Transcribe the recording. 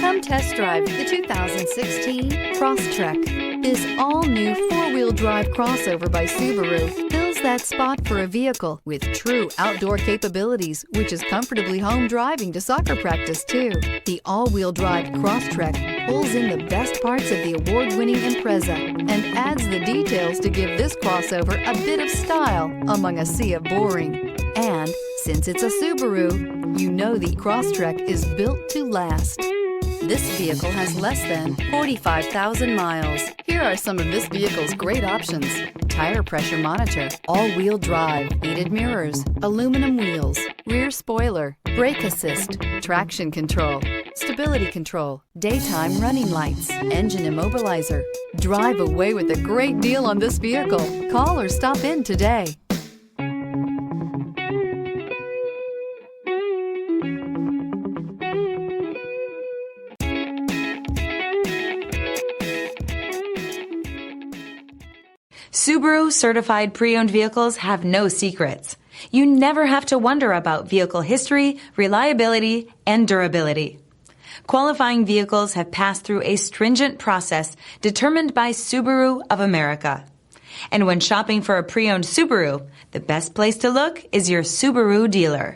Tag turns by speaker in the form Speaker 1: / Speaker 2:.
Speaker 1: Come test drive the 2016 Crosstrek. This all-new four-wheel drive crossover by Subaru fills that spot for a vehicle with true outdoor capabilities, which is comfortably home driving to soccer practice too. The all-wheel drive Crosstrek pulls in the best parts of the award-winning Impreza and adds the details to give this crossover a bit of style among a sea of boring. And since it's a Subaru, you know the Crosstrek is built to last. This vehicle has less than 45,000 miles. Here are some of this vehicle's great options: tire pressure monitor, all-wheel drive, heated mirrors, aluminum wheels, rear spoiler, brake assist, traction control, stability control, daytime running lights, engine immobilizer. Drive away with a great deal on this vehicle. Call or stop in today.
Speaker 2: Subaru certified pre-owned vehicles have no secrets. You never have to wonder about vehicle history, reliability, and durability. Qualifying vehicles have passed through a stringent process determined by Subaru of America. And when shopping for a pre-owned Subaru, the best place to look is your Subaru dealer.